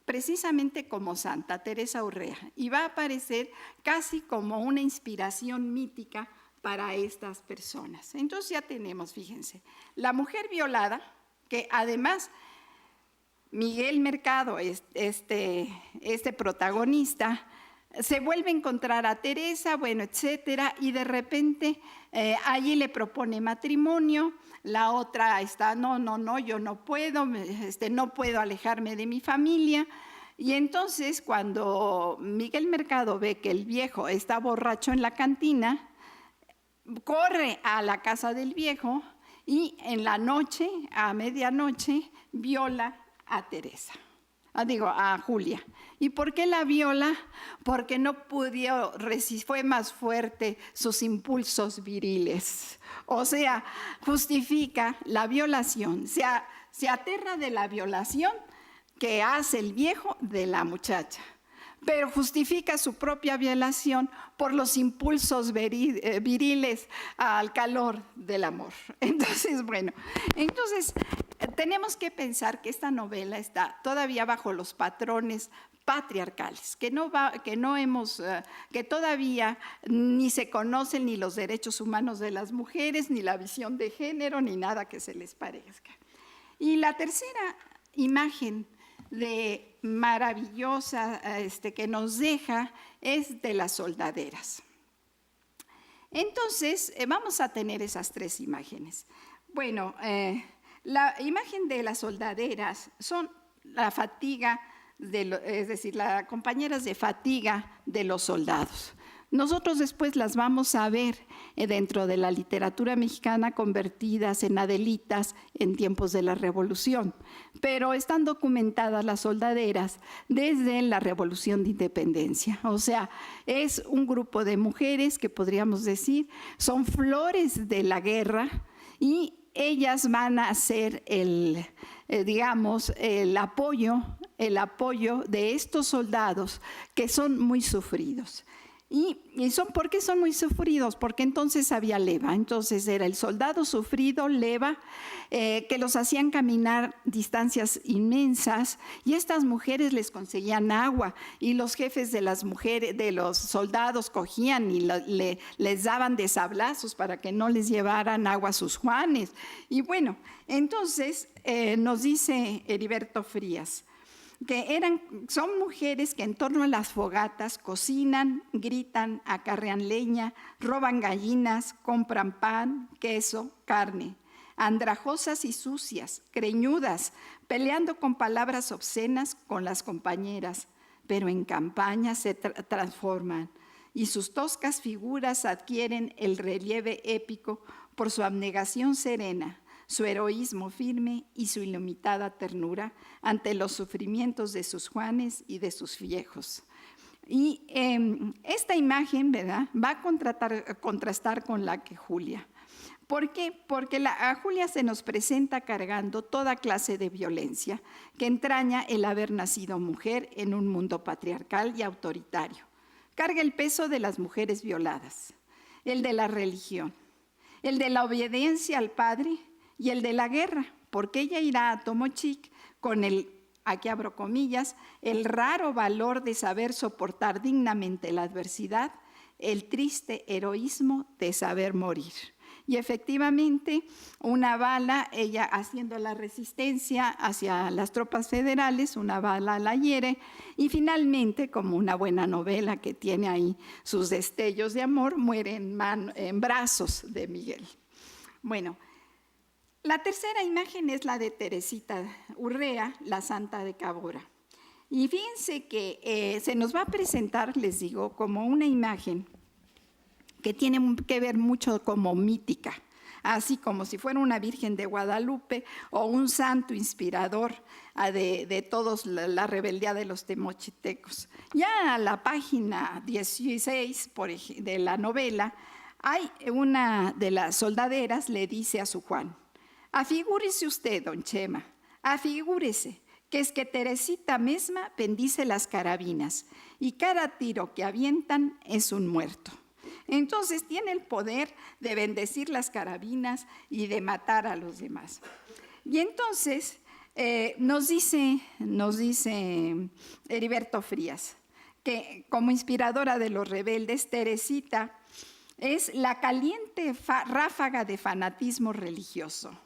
Speaker 7: precisamente como Santa Teresa Urrea, y va a aparecer casi como una inspiración mítica para estas personas. Entonces ya tenemos, fíjense, la mujer violada, que además Miguel Mercado, este protagonista, se vuelve a encontrar a Teresa, bueno, etcétera, y de repente allí le propone matrimonio. La otra está, no, yo no puedo, no puedo alejarme de mi familia. Y entonces cuando Miguel Mercado ve que el viejo está borracho en la cantina, corre a la casa del viejo y en la noche, a medianoche, viola a Teresa. A Julia. ¿Y por qué la viola? Porque no pudo resistir, fue más fuerte sus impulsos viriles. O sea, justifica la violación, se aterra de la violación que hace el viejo de la muchacha, pero justifica su propia violación por los impulsos viriles al calor del amor. Entonces, bueno, tenemos que pensar que esta novela está todavía bajo los patrones patriarcales, que todavía ni se conocen ni los derechos humanos de las mujeres, ni la visión de género, ni nada que se les parezca. Y la tercera imagen maravillosa que nos deja es de las soldaderas. Entonces, vamos a tener esas tres imágenes. Bueno, la imagen de las soldaderas son la fatiga, es decir, las compañeras de fatiga de los soldados. Nosotros después las vamos a ver dentro de la literatura mexicana convertidas en Adelitas en tiempos de la Revolución, pero están documentadas las soldaderas desde la Revolución de Independencia. O sea, es un grupo de mujeres que podríamos decir son flores de la guerra, y ellas van a ser el apoyo de estos soldados que son muy sufridos. ¿Por qué son muy sufridos? Porque entonces había leva. Entonces era el soldado sufrido, leva, que los hacían caminar distancias inmensas, y estas mujeres les conseguían agua, y los jefes de los soldados cogían y les daban de sablazos para que no les llevaran agua a sus juanes. Y bueno, entonces nos dice Heriberto Frías, que son mujeres que en torno a las fogatas cocinan, gritan, acarrean leña, roban gallinas, compran pan, queso, carne, andrajosas y sucias, greñudas, peleando con palabras obscenas con las compañeras, pero en campaña se transforman, y sus toscas figuras adquieren el relieve épico por su abnegación serena, su heroísmo firme y su ilimitada ternura ante los sufrimientos de sus juanes y de sus viejos. Y esta imagen, ¿verdad?, va a contrastar con la que Julia. ¿Por qué? Porque a Julia se nos presenta cargando toda clase de violencia que entraña el haber nacido mujer en un mundo patriarcal y autoritario. Carga el peso de las mujeres violadas, el de la religión, el de la obediencia al padre, y el de la guerra, porque ella irá a Tomochic con aquí abro comillas, el raro valor de saber soportar dignamente la adversidad, el triste heroísmo de saber morir. Y efectivamente, una bala, ella haciendo la resistencia hacia las tropas federales, una bala la hiere, y finalmente, como una buena novela que tiene ahí sus destellos de amor, muere en brazos de Miguel. Bueno, la tercera imagen es la de Teresita Urrea, la Santa de Cabora. Y fíjense que se nos va a presentar, les digo, como una imagen que tiene que ver mucho como mítica, así como si fuera una Virgen de Guadalupe o un santo inspirador de todos la rebeldía de los temochitecos. Ya a la página 16 de la novela, hay una de las soldaderas le dice a su Juan: afigúrese usted, don Chema, afigúrese, que es que Teresita misma bendice las carabinas y cada tiro que avientan es un muerto. Entonces tiene el poder de bendecir las carabinas y de matar a los demás. Y entonces nos dice Heriberto Frías que como inspiradora de los rebeldes, Teresita es la caliente ráfaga de fanatismo religioso.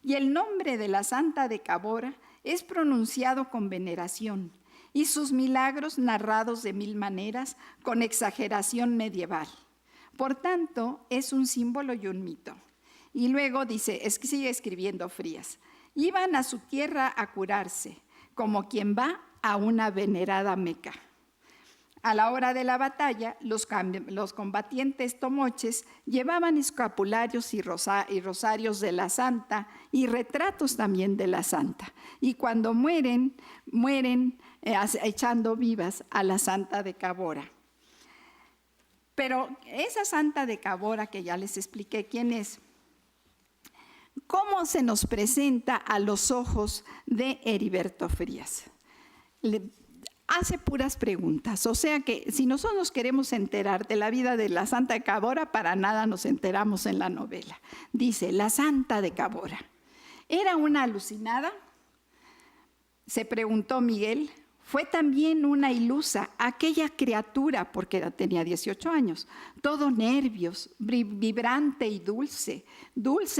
Speaker 7: Y el nombre de la Santa de Cabora es pronunciado con veneración y sus milagros narrados de mil maneras con exageración medieval. Por tanto, es un símbolo y un mito. Y luego dice, sigue escribiendo Frías, iban a su tierra a curarse, como quien va a una venerada Meca. A la hora de la batalla, los combatientes tomoches llevaban escapularios y rosarios de la Santa y retratos también de la Santa. Y cuando mueren echando vivas a la Santa de Cabora. Pero esa Santa de Cabora, que ya les expliqué quién es, ¿cómo se nos presenta a los ojos de Heriberto Frías? Hace puras preguntas, o sea que si nosotros nos queremos enterar de la vida de la Santa de Cabora, para nada nos enteramos en la novela. Dice, la Santa de Cabora, ¿era una alucinada? Se preguntó Miguel. Fue también una ilusa, aquella criatura, porque tenía 18 años, todo nervios, vibrante y dulce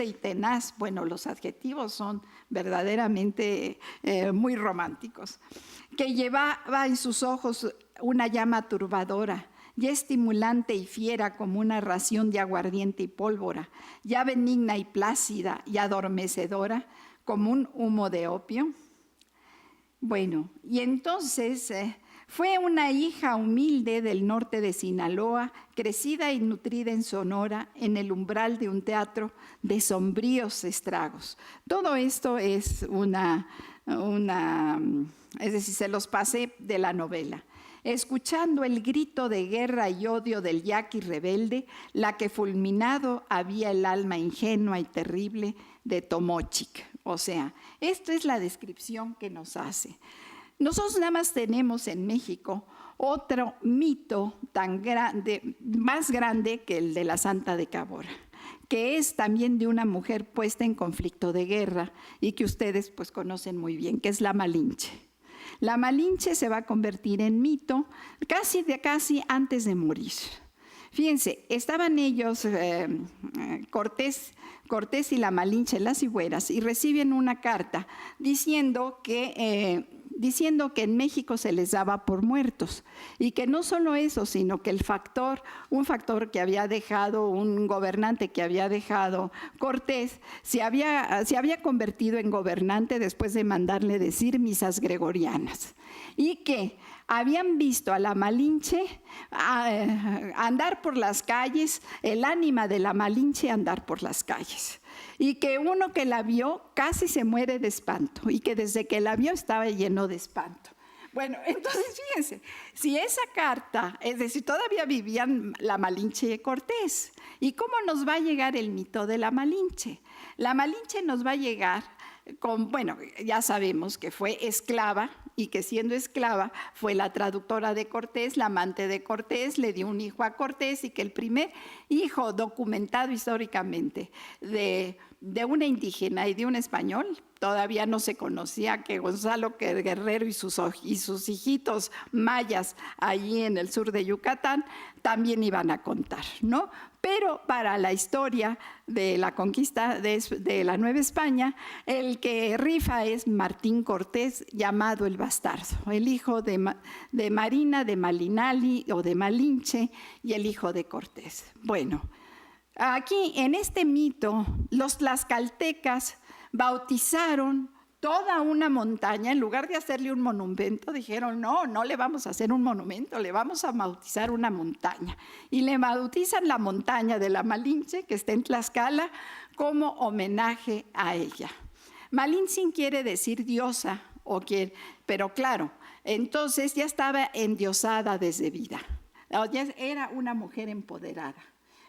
Speaker 7: y tenaz. Bueno, los adjetivos son verdaderamente muy románticos. Que llevaba en sus ojos una llama turbadora, ya estimulante y fiera como una ración de aguardiente y pólvora, ya benigna y plácida y adormecedora como un humo de opio. Bueno, y entonces fue una hija humilde del norte de Sinaloa, crecida y nutrida en Sonora, en el umbral de un teatro de sombríos estragos. Todo esto es es decir, se los pasé de la novela. Escuchando el grito de guerra y odio del yaqui rebelde, la que fulminado había el alma ingenua y terrible de Tomochic. O sea, esta es la descripción que nos hace. Nosotros nada más tenemos en México otro mito tan grande, más grande que el de la Santa de Cabora, que es también de una mujer puesta en conflicto de guerra y que ustedes pues conocen muy bien, que es la Malinche. La Malinche se va a convertir en mito casi antes de morir. Fíjense, estaban ellos, Cortés y la Malinche, las higüeras, y reciben una carta diciendo que en México se les daba por muertos y que no solo eso, sino que un factor que había dejado, un gobernante que había dejado Cortés, se había convertido en gobernante después de mandarle decir misas gregorianas y que habían visto a la Malinche andar por las calles, el ánima de la Malinche andar por las calles. Y que uno que la vio casi se muere de espanto y que desde que la vio estaba lleno de espanto. Bueno, entonces fíjense, si esa carta, es decir, todavía vivían la Malinche y Cortés. ¿Y cómo nos va a llegar el mito de la Malinche? La Malinche nos va a llegar bueno, ya sabemos que fue esclava y que siendo esclava fue la traductora de Cortés, la amante de Cortés, le dio un hijo a Cortés y que el primer hijo documentado históricamente de una indígena y de un español, todavía no se conocía que Gonzalo Guerrero y sus hijitos mayas allí en el sur de Yucatán también iban a contar, ¿no? Pero para la historia de la conquista de la Nueva España, el que rifa es Martín Cortés, llamado el Bastardo, el hijo de Marina, de Malinali o de Malinche y el hijo de Cortés. Bueno, aquí en este mito, los tlaxcaltecas bautizaron toda una montaña. En lugar de hacerle un monumento, dijeron, no le vamos a hacer un monumento, le vamos a bautizar una montaña. Y le bautizan la montaña de la Malinche, que está en Tlaxcala, como homenaje a ella. Malintzin quiere decir diosa, pero claro, entonces ya estaba endiosada desde vida. Ya era una mujer empoderada.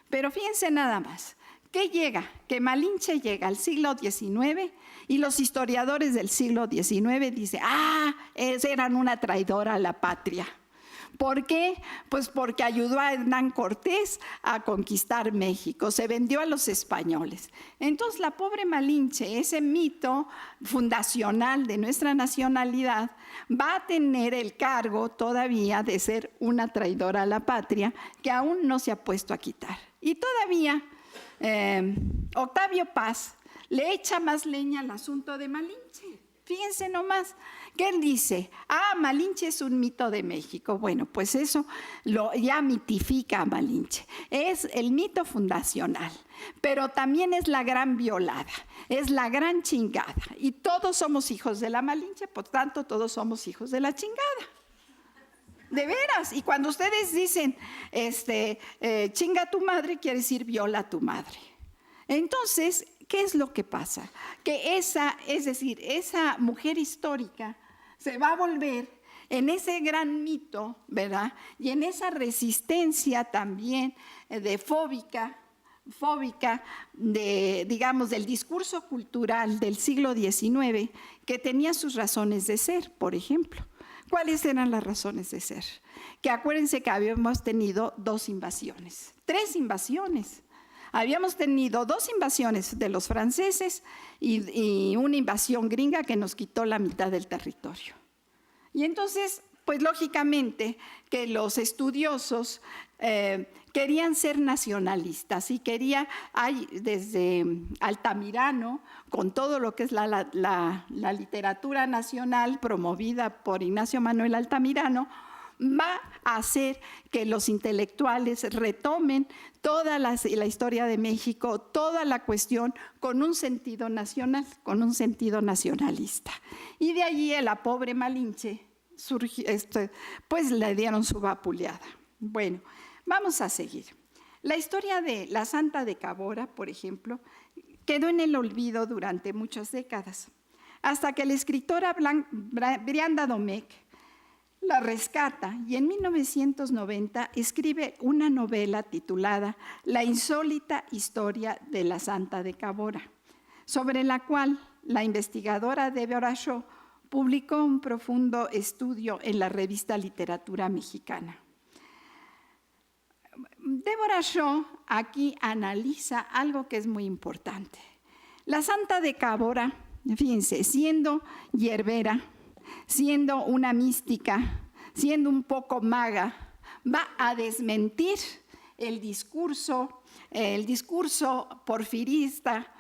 Speaker 7: Pero fíjense nada más, que Malinche llega al siglo XIX y los historiadores del siglo XIX dicen, eran una traidora a la patria, ¿Por qué? Pues porque ayudó a Hernán Cortés a conquistar México, se vendió a los españoles. Entonces la pobre Malinche, ese mito fundacional de nuestra nacionalidad, va a tener el cargo todavía de ser una traidora a la patria que aún no se ha puesto a quitar. Y todavía Octavio Paz le echa más leña al asunto de Malinche. Fíjense nomás, que él dice, Malinche es un mito de México. Bueno, pues eso ya mitifica a Malinche. Es el mito fundacional, pero también es la gran violada, es la gran chingada. Y todos somos hijos de la Malinche, por tanto, todos somos hijos de la chingada. De veras, y cuando ustedes dicen, chinga a tu madre, quiere decir viola a tu madre. Entonces, ¿qué es lo que pasa? Que esa mujer histórica se va a volver en ese gran mito, ¿verdad? Y en esa resistencia también fóbica del discurso cultural del siglo XIX, que tenía sus razones de ser, por ejemplo. ¿Cuáles eran las razones de ser? Que acuérdense que habíamos tenido 3 invasiones. Habíamos tenido 2 invasiones de los franceses y una invasión gringa que nos quitó la mitad del territorio. Y entonces, pues lógicamente que los estudiosos querían ser nacionalistas y desde Altamirano, con todo lo que es la literatura nacional promovida por Ignacio Manuel Altamirano, va a hacer que los intelectuales retomen toda la historia de México, toda la cuestión con un sentido nacional, con un sentido nacionalista. Y de allí a la pobre Malinche surgió, pues le dieron su vapuleada. Bueno, vamos a seguir. La historia de la Santa de Cabora, por ejemplo, quedó en el olvido durante muchas décadas, hasta que la escritora Brianda Domecq la rescata y en 1990 escribe una novela titulada La insólita historia de la Santa de Cabora, sobre la cual la investigadora Débora Shaw publicó un profundo estudio en la revista Literatura Mexicana. Débora Shaw aquí analiza algo que es muy importante. La Santa de Cabora, fíjense, siendo hierbera, siendo una mística, siendo un poco maga, va a desmentir el discurso porfirista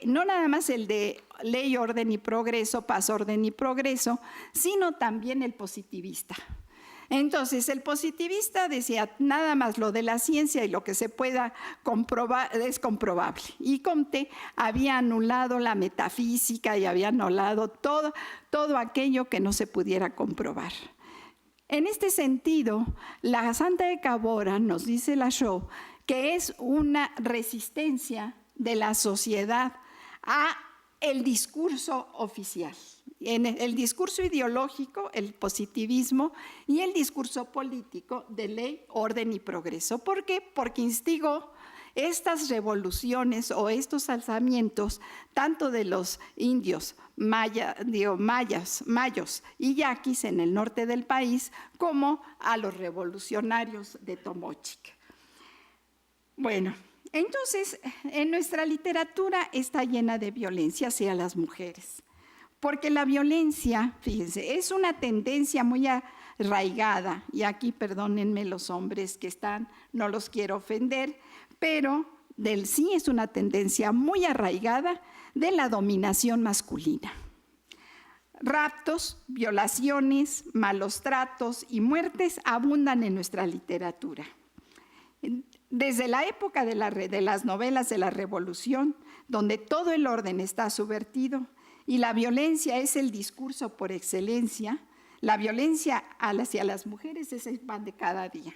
Speaker 7: no nada más el de ley, orden y progreso, paz, orden y progreso, sino también el positivista. Entonces, el positivista decía nada más lo de la ciencia y lo que se pueda comprobar es comprobable. Y Comte había anulado la metafísica y había anulado todo aquello que no se pudiera comprobar. En este sentido, la Santa de Cabora, nos dice la Shaw, que es una resistencia de la sociedad a el discurso oficial. En el discurso ideológico, el positivismo, y el discurso político de ley, orden y progreso. ¿Por qué? Porque instigó estas revoluciones o estos alzamientos, tanto de los indios mayos y yaquis en el norte del país, como a los revolucionarios de Tomochic. Bueno, entonces, en nuestra literatura está llena de violencia hacia las mujeres. Porque la violencia, fíjense, es una tendencia muy arraigada, y aquí perdónenme los hombres que están, no los quiero ofender, pero sí es una tendencia muy arraigada de la dominación masculina. Raptos, violaciones, malos tratos y muertes abundan en nuestra literatura. Desde la época de las novelas de la Revolución, donde todo el orden está subvertido, y la violencia es el discurso por excelencia, la violencia hacia las mujeres es el pan de cada día.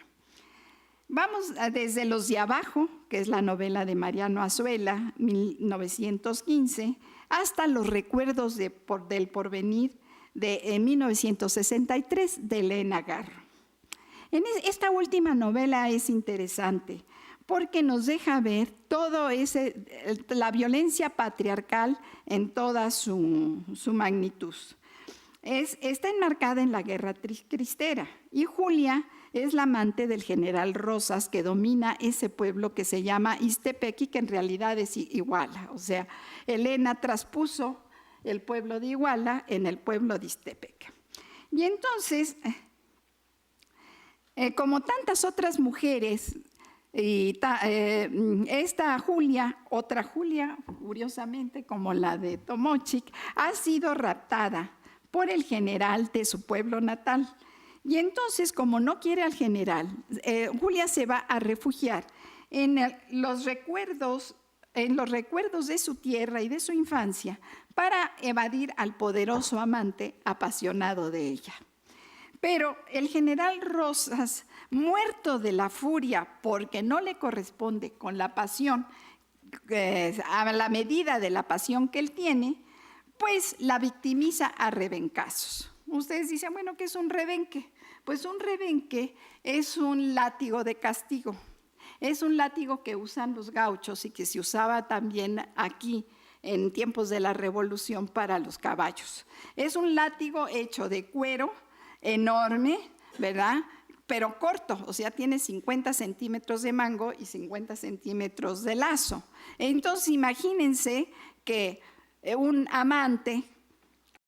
Speaker 7: Vamos desde Los de Abajo, que es la novela de Mariano Azuela, 1915, hasta Los recuerdos del porvenir, de 1963, de Elena Garro. Esta última novela es interesante, porque nos deja ver la violencia patriarcal en toda su magnitud. está enmarcada en la guerra cristera y Julia es la amante del general Rosas que domina ese pueblo que se llama Ixtepequi, que en realidad es Iguala. O sea, Helena traspuso el pueblo de Iguala en el pueblo de Ixtepequi. Y entonces, como tantas otras mujeres, esta Julia, otra Julia, curiosamente como la de Tomochic, ha sido raptada por el general de su pueblo natal. Y entonces, como no quiere al general, Julia se va a refugiar en los recuerdos de su tierra y de su infancia para evadir al poderoso amante apasionado de ella. Pero el general Rosas, muerto de la furia porque no le corresponde con la pasión, a la medida de la pasión que él tiene, pues la victimiza a rebencazos. Ustedes dicen, bueno, ¿qué es un rebenque? Pues un rebenque es un látigo de castigo. Es un látigo que usan los gauchos y que se usaba también aquí en tiempos de la Revolución para los caballos. Es un látigo hecho de cuero, enorme, ¿verdad? Pero corto, o sea, tiene 50 centímetros de mango y 50 centímetros de lazo. Entonces, imagínense que un amante